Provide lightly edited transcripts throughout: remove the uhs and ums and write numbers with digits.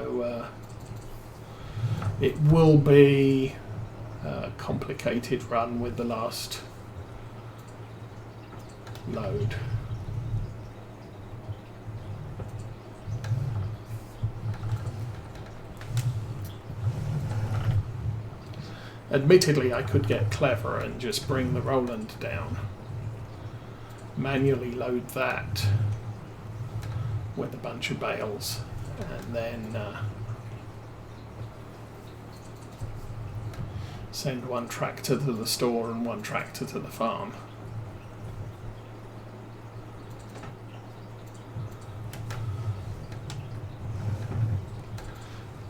So it will be a complicated run with the last load. Admittedly, I could get clever and just bring the Roland down, manually load that with a bunch of bales, and then send one tractor to the store and one tractor to the farm.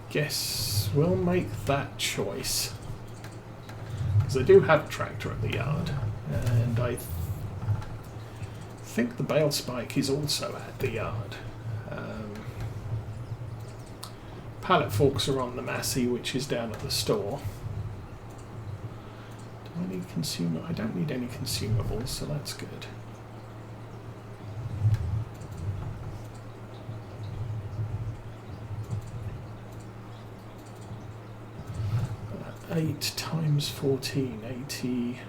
Guess we'll make that choice. I do have a tractor at the yard, and I think the bale spike is also at the yard. Pallet forks are on the Massey, which is down at the store. Do I need I don't need any consumables, so that's good. Eight times 14, 80.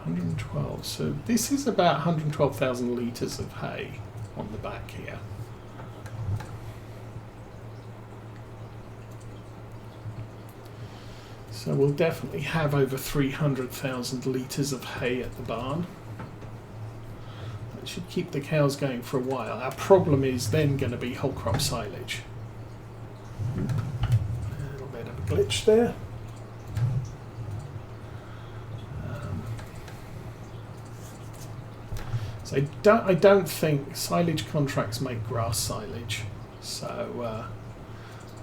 112. So this is about 112,000 litres of hay on the back here. So we'll definitely have over 300,000 litres of hay at the barn. Should keep the cows going for a while. Our problem is then going to be whole crop silage. A little bit of a glitch there. So I don't think silage contracts make grass silage, so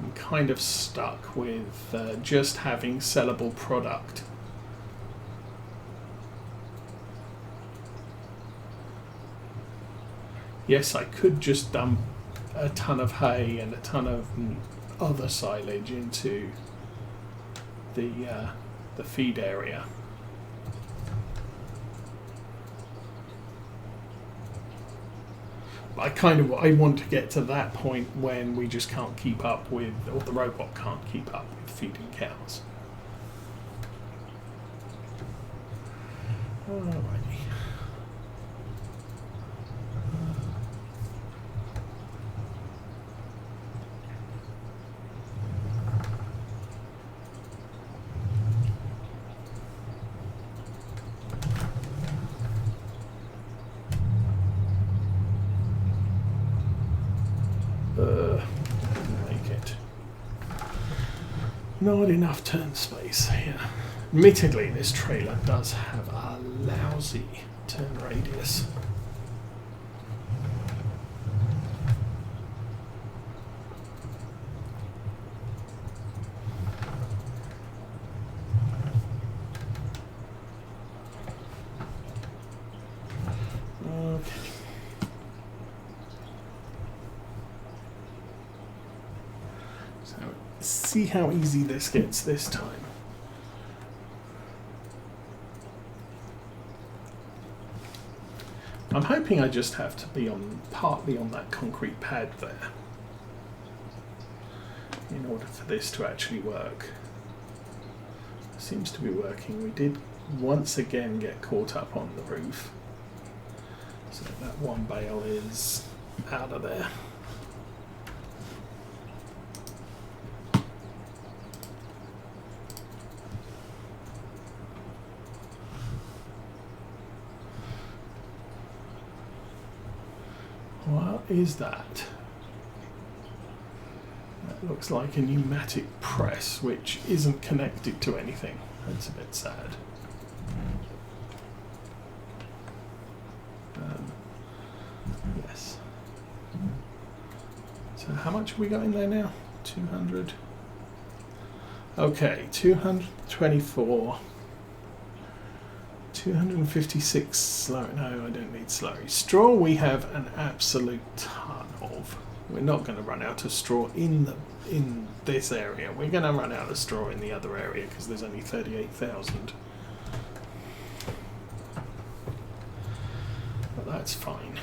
I'm kind of stuck with just having sellable product. Yes, I could just dump a ton of hay and a ton of other silage into the feed area. I want to get to that point when we just can't keep up with, or the robot can't keep up with feeding cows. Alrighty. Make it. Not enough turn space here. Admittedly, this trailer does have a lousy turn radius. Okay. So, see how easy this gets this time. I'm hoping I just have to be partly on that concrete pad there in order for this to actually work. It seems to be working. We did once again get caught up on the roof. So that one bale is out of there. What is that? That looks like a pneumatic press which isn't connected to anything. That's a bit sad. Yes. So how much have we got in there now? 200. Okay, 224. 256 slurry. No, I don't need slurry. Straw we have an absolute ton of. We're not going to run out of straw in this area. We're going to run out of straw in the other area because there's only 38,000. but that's fine.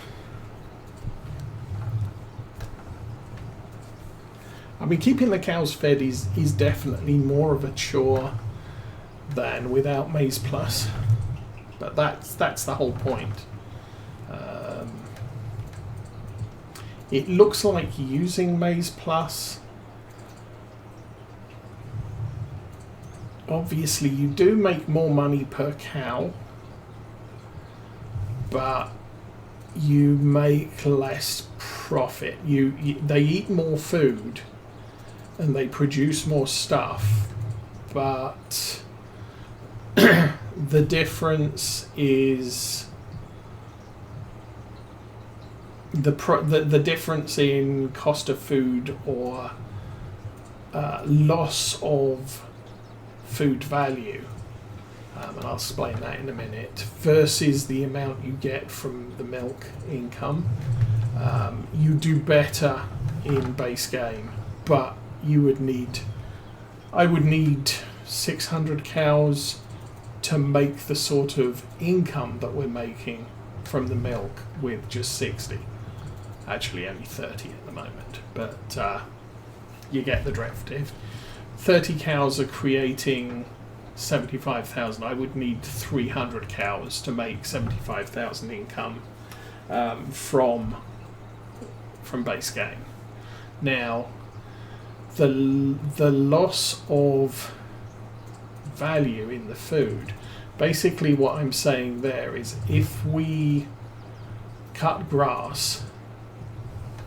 I mean, keeping the cows fed is definitely more of a chore than without Maize Plus, but that's the whole point. It looks like using Maize Plus, obviously you do make more money per cow, but you make less profit. They eat more food and they produce more stuff, but the difference is the difference in cost of food or loss of food value, and I'll explain that in a minute, versus the amount you get from the milk income. You do better in base game, but I would need 600 cows to make the sort of income that we're making from the milk with just 60. Actually only 30 at the moment, but you get the drift. If 30 cows are creating 75,000, I would need 300 cows to make 75,000 income from base game. Now, the loss of value in the food, basically what I'm saying there is, if we cut grass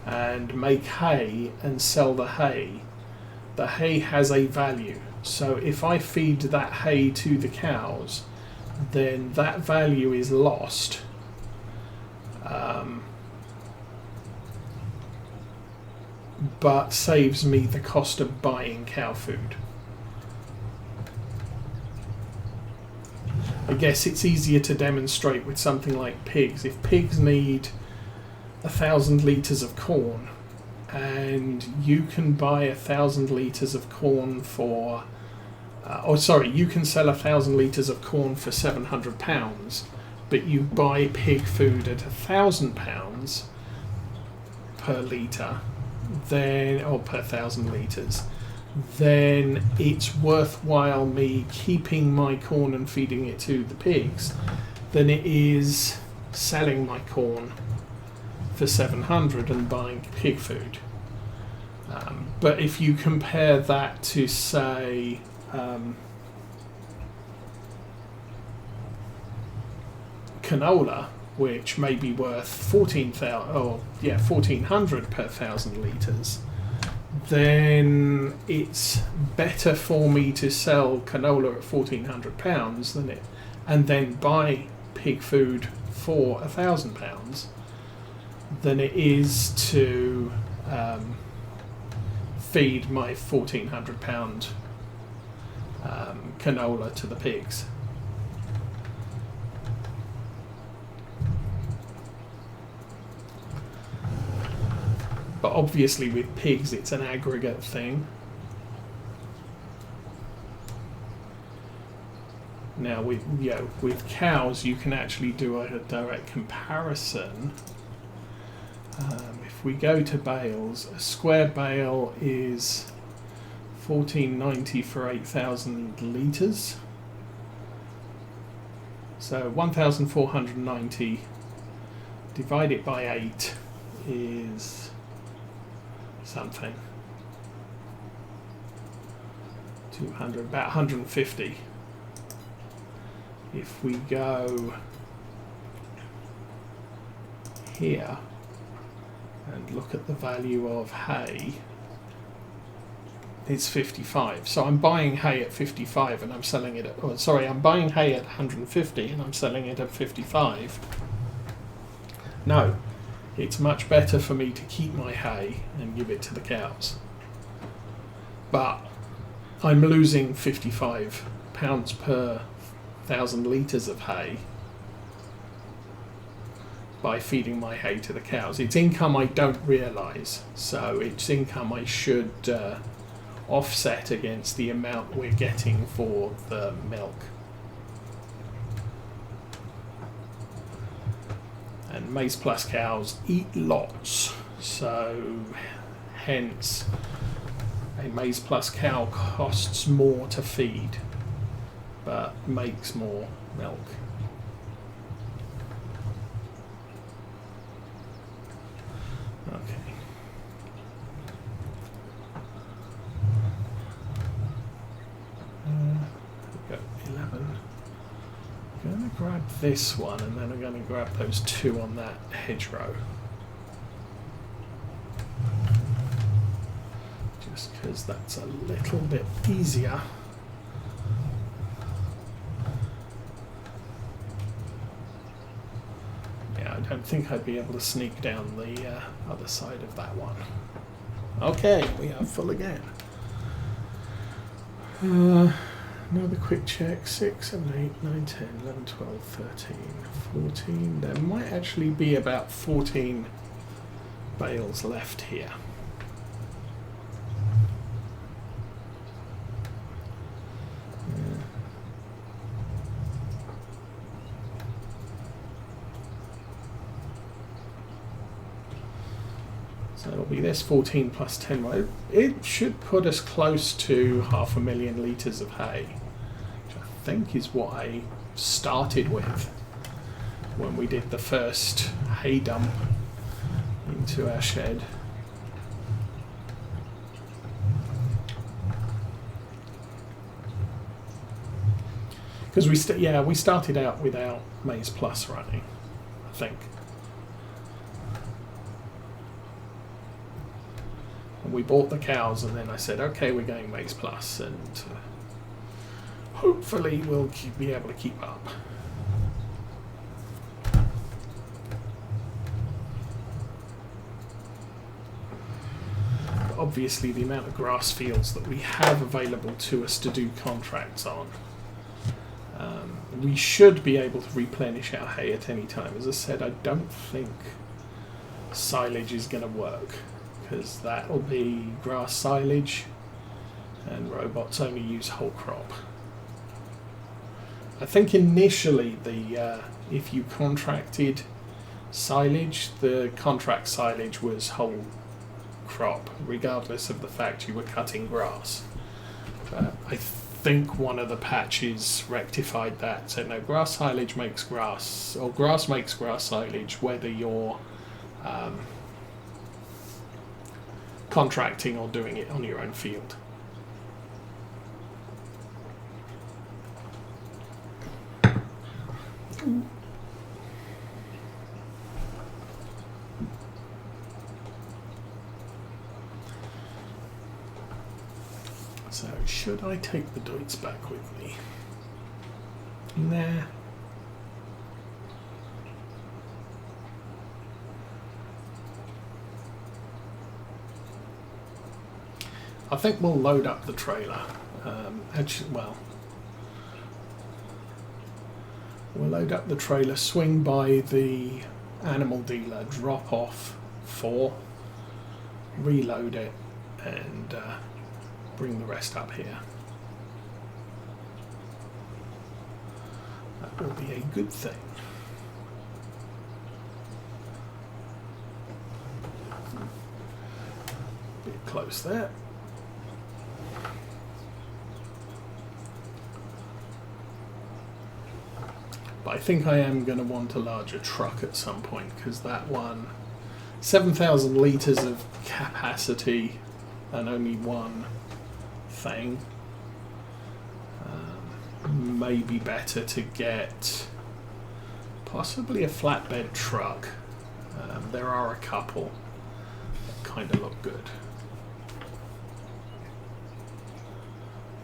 and make hay and sell the hay has a value. So if I feed that hay to the cows, then that value is lost. But saves me the cost of buying cow food. I guess it's easier to demonstrate with something like pigs. If pigs need 1,000 litres of corn, and you can buy 1,000 litres of corn for, you can sell 1,000 litres of corn for £700, but you buy pig food at £1,000 per litre, then, or per 1,000 litres, then it's worthwhile me keeping my corn and feeding it to the pigs than it is selling my corn for 700 and buying pig food. But if you compare that to, say, canola, which may be worth 1,400 per 1,000 litres, then it's better for me to sell canola at £1,400 than it, and then buy pig food for £1,000 than it is to feed my £1,400 canola to the pigs. But obviously with pigs it's an aggregate thing. Now with cows you can actually do a direct comparison. If we go to bales, a square bale is $14.90 for 8,000 litres. So 1,490 divided by 8 is something. 200, about 150. If we go here and look at the value of hay, it's 55. So I'm buying hay at 55 and I'm selling it at, I'm buying hay at 150 and I'm selling it at 55. No, it's much better for me to keep my hay and give it to the cows. But I'm losing £55 per 1,000 litres of hay by feeding my hay to the cows. It's income I don't realise, so it's income I should offset against the amount we're getting for the milk. And maize plus cows eat lots, so hence a maize plus cow costs more to feed but makes more milk. Okay. We've got 11. I'm going to grab this one and then I'm going to grab those two on that hedgerow. Just because that's a little bit easier. Yeah, I don't think I'd be able to sneak down the other side of that one. Okay, we are full again. Another quick check. 6, 7, 8, 9, 10, 11, 12, 13, 14. There might actually be about 14 bales left here. So it'll be this 14 plus 10. It should put us close to 500,000 litres of hay, which I think is what I started with when we did the first hay dump into our shed. Because we started out without Maize Plus running, I think. And we bought the cows, and then I said, okay, we're going Maize Plus, and hopefully we'll be able to keep up. But obviously, the amount of grass fields that we have available to us to do contracts on, we should be able to replenish our hay at any time. As I said, I don't think silage is going to work, because that will be grass silage and robots only use whole crop. I think initially if you contracted silage, the contract silage was whole crop regardless of the fact you were cutting grass. I think one of the patches rectified that, so no, grass silage makes grass, or grass makes grass silage, whether you're contracting or doing it on your own field. So should I take the Deutz back with me? Nah. I think we'll load up the trailer. We'll load up the trailer, swing by the animal dealer, drop off 4, reload it, and bring the rest up here. That will be a good thing. Bit close there. But I think I am going to want a larger truck at some point, because that one, 7,000 litres of capacity and only one thing. Maybe better to get possibly a flatbed truck. There are a couple that kind of look good.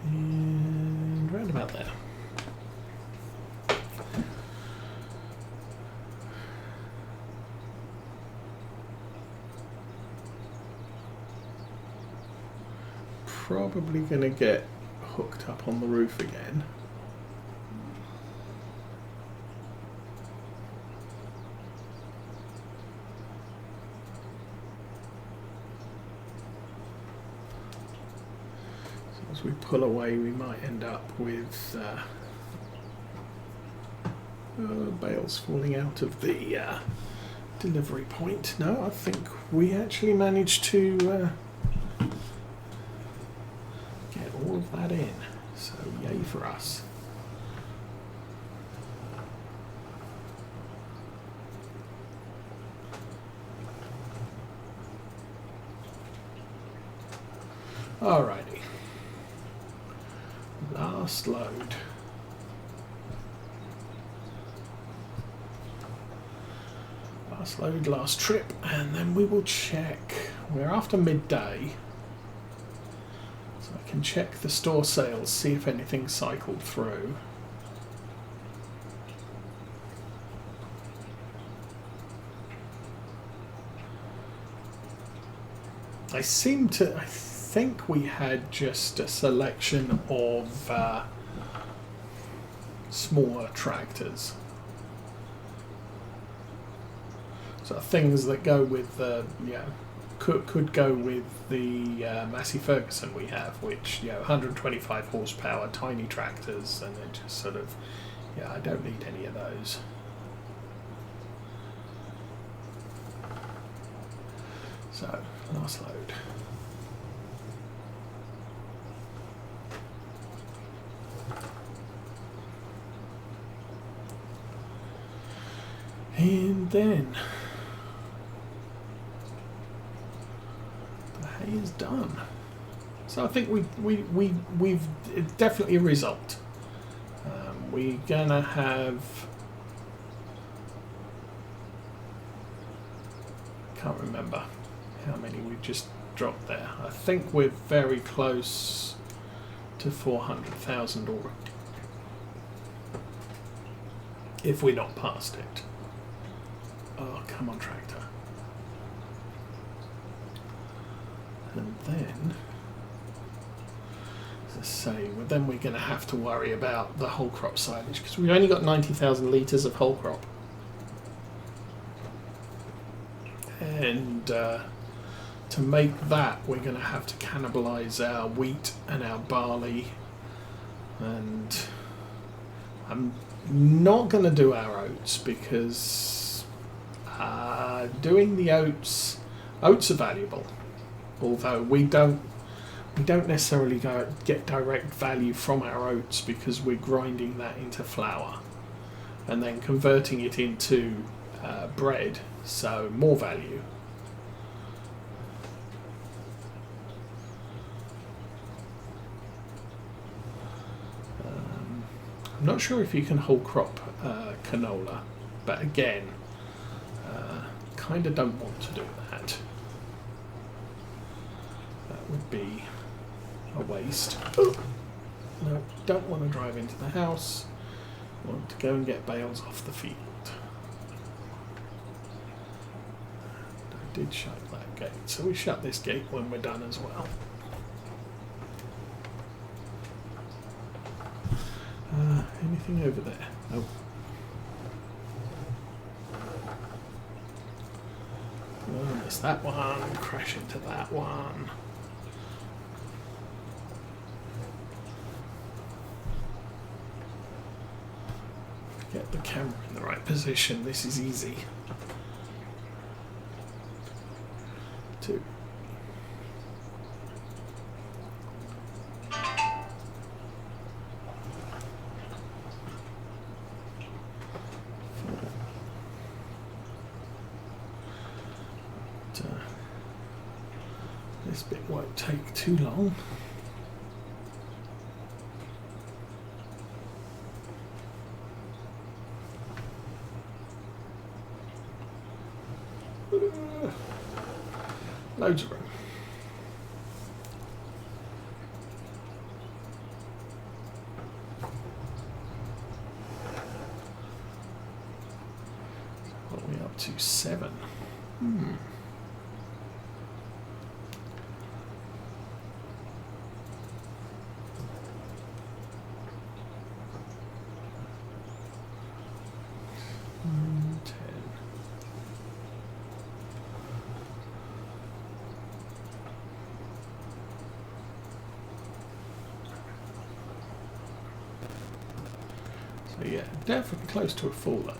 And round about there. Probably going to get hooked up on the roof again. So as we pull away, we might end up with bales falling out of the delivery point. No, I think we actually managed to get all of that in. So yay for us. Alrighty. Last load. Last load, last trip, and then we will check. We're after midday, so I can check the store sales, see if anything cycled through. I think we had just a selection of smaller tractors. So things that go with the, could go with the Massey Ferguson we have, which, 125 horsepower, tiny tractors, and it just sort of, I don't need any of those. So, last load. And then the hay is done. So I think we've it's definitely a result. We're gonna have, can't remember how many we've just dropped there. I think we're very close to 400,000 already, if we're not past it. Oh, come on, tractor. And then, as I say, then we're going to have to worry about the whole crop silage, because we've only got 90,000 litres of whole crop. And to make that, we're going to have to cannibalise our wheat and our barley. And I'm not going to do our oats, because doing the oats are valuable, although we don't necessarily get direct value from our oats, because we're grinding that into flour and then converting it into bread, so more value. I'm not sure if you can whole crop canola, but again, kind of don't want to do that. That would be a waste. Oh, no, don't want to drive into the house. Want to go and get bales off the field. I did shut that gate, so we shut this gate when we're done as well. Anything over there? Oh. Oh, miss that one, crash into that one. Get the camera in the right position, this is easy. 2. This bit won't take too long. Loads of room. What are we up to? 7. So yeah, definitely close to a full load.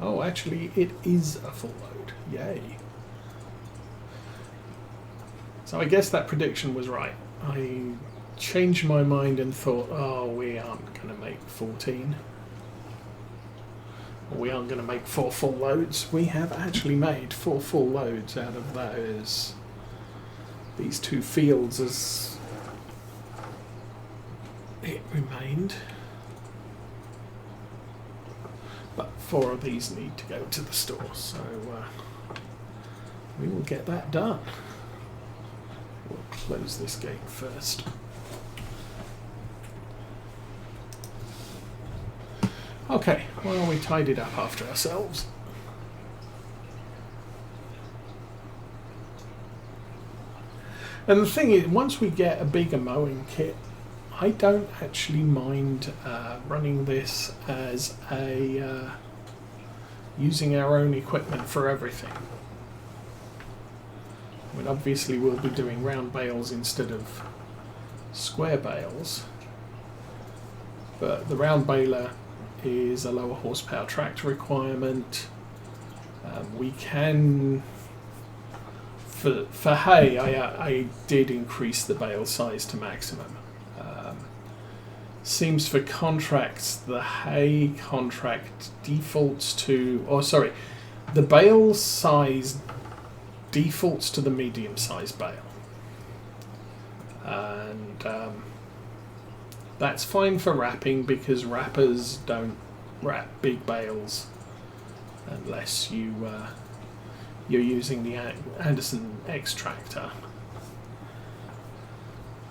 Oh, actually, it is a full load. Yay. So I guess that prediction was right. I changed my mind and thought, oh, we aren't going to make 14. We aren't going to make 4 full loads. We have actually made 4 full loads out of these 2 fields as it remained. But 4 of these need to go to the store, so we will get that done. We'll close this gate first. Okay, well, we tidied up after ourselves. And the thing is, once we get a bigger mowing kit, I don't actually mind running this as a using our own equipment for everything. I mean, obviously we'll be doing round bales instead of square bales, but the round baler is a lower horsepower tractor requirement. We can, for hay, I did increase the bale size to maximum. Seems for contracts, the hay contract defaults to, the bale size defaults to the medium size bale. And that's fine for wrapping because wrappers don't wrap big bales unless you're using the Anderson X tractor.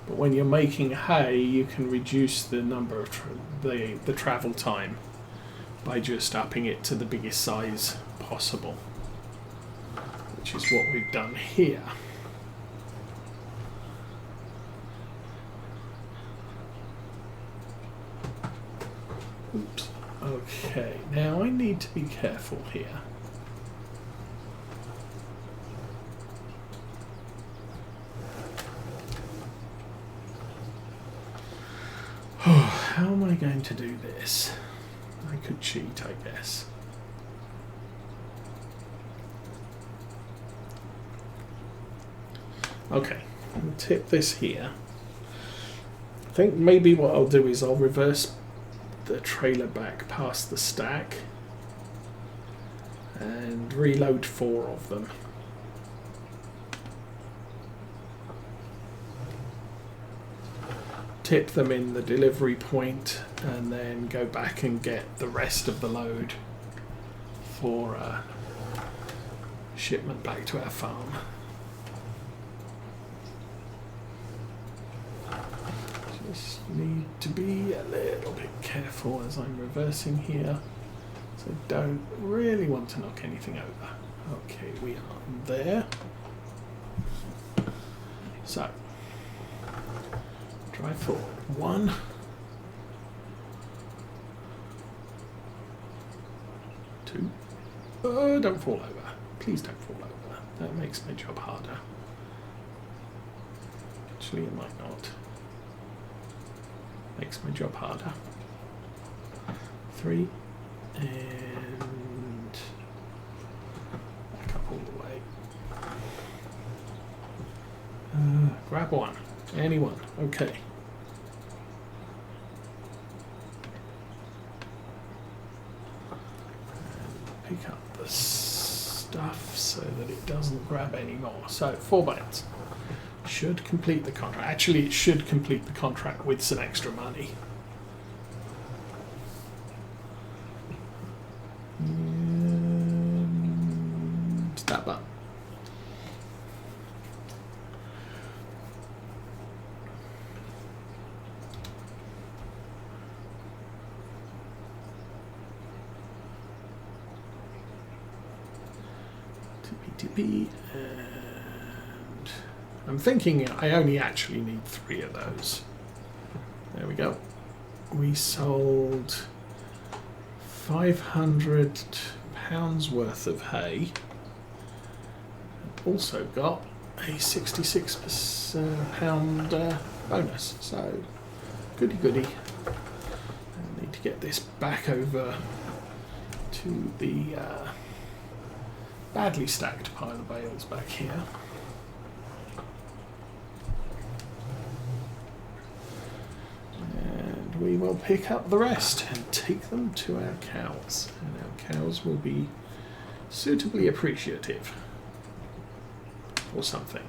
But when you're making hay, you can reduce the number of the travel time by just upping it to the biggest size possible, which is what we've done here. Oops. Okay, now I need to be careful here. How am I going to do this? I could cheat, I guess. Okay, I'll tip this here. I think maybe what I'll do is I'll reverse the trailer back past the stack and reload 4 of them. Tip them in the delivery point and then go back and get the rest of the load for shipment back to our farm. Just need to be a little bit careful as I'm reversing here, so don't really want to knock anything over. Okay, we are there. So drive forward. 1, 2. Oh, don't fall over. Please don't fall over. That makes my job harder. Actually, it might not. Makes my job harder. 3, and back up all the way. Grab 1. Anyone. Okay. And pick up the stuff so that it doesn't grab any more. So 4 bales. Should complete the contract. Actually, it should complete the contract with some extra money. And that button. Tippy. I'm thinking I only actually need 3 of those. There we go. We sold £500 worth of hay. Also got a £66 bonus. So goody goody. I need to get this back over to the badly stacked pile of bales back here. And we will pick up the rest and take them to our cows. And our cows will be suitably appreciative. Or something.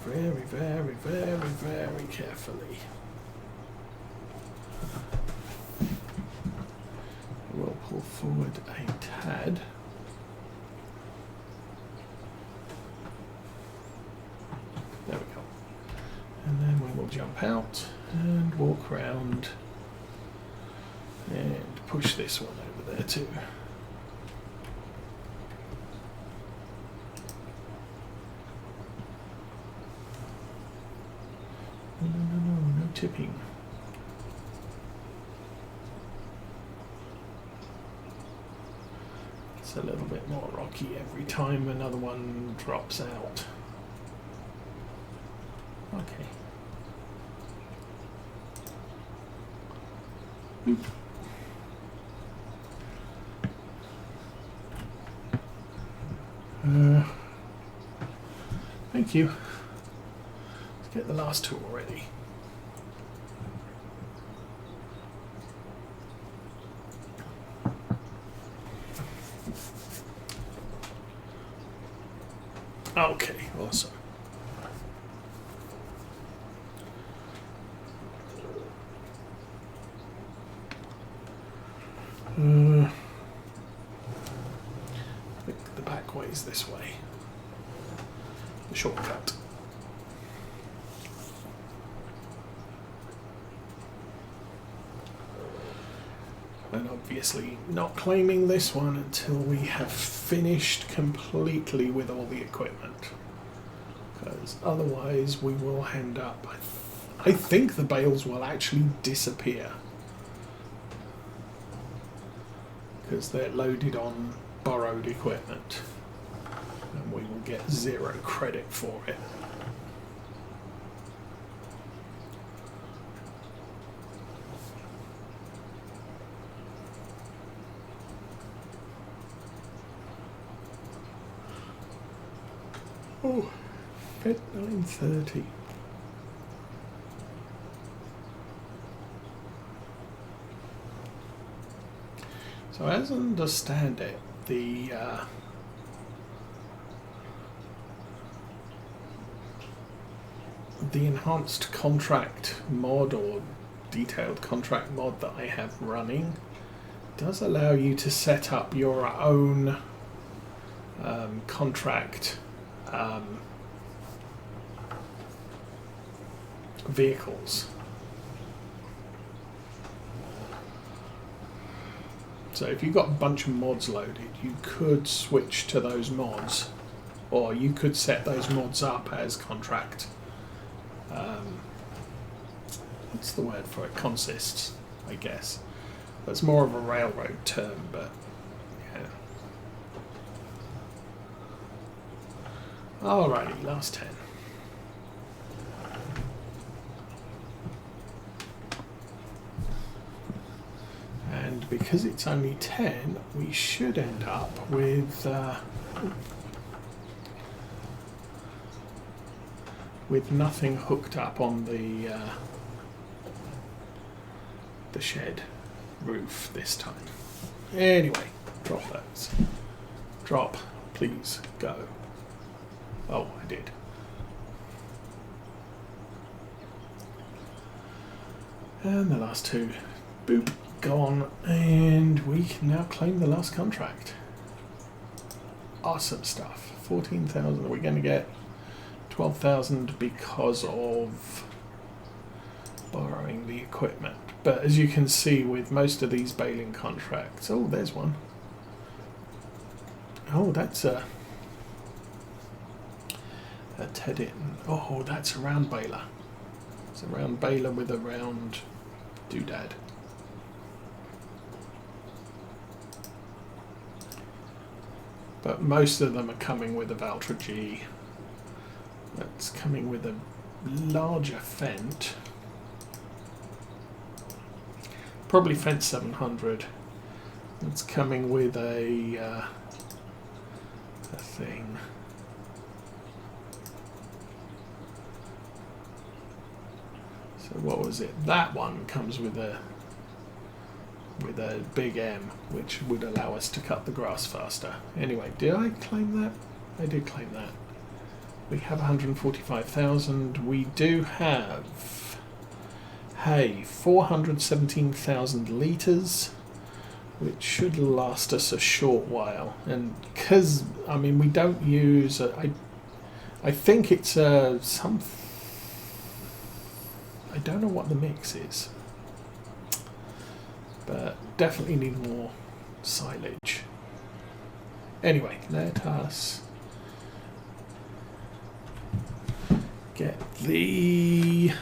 Very, very, very, very carefully. We'll pull forward a tad. There we go. And then we will jump out and walk around and push this one over there too. No tipping. It's a little bit more rocky every time another one drops out. Okay. Oop. Thank you. Let's get the last two already. Okay, awesome. I think the back way is this way. The shortcut. And obviously not claiming this one until we have finished completely with all the equipment. Because otherwise we will end up... I think the bales will actually disappear. Because they're loaded on borrowed equipment. And we will get 0 credit for it. Oh, fit 9:30. So as I understand it, the enhanced contract mod or detailed contract mod that I have running does allow you to set up your own contract vehicles. So if you've got a bunch of mods loaded, you could switch to those mods, or you could set those mods up as contract. What's the word for it? Consists, I guess. That's more of a railroad term, but yeah. Alrighty, last 10. And because it's only 10, we should end up with nothing hooked up on the shed roof this time. Anyway, drop those. Drop, please, go. Oh, I did. And the last two, boop, gone, and we can now claim the last contract. Awesome stuff. 14,000. We're going to get 12,000 because of borrowing the equipment. But as you can see with most of these baling contracts, oh, there's one. Oh, that's a Tedit. Oh, that's a round baler. It's a round baler with a round doodad. But most of them are coming with a Valtra G. That's coming with a larger Fent. Probably fence 700. It's coming with a thing. So what was it? That one comes with a big M, which would allow us to cut the grass faster. Anyway, did I claim that? I did claim that. We have 145,000. We do have hay, 417,000 litres, which should last us a short while. And because, I mean, we don't use, I think it's some, I don't know what the mix is, but definitely need more silage. Anyway, let us get the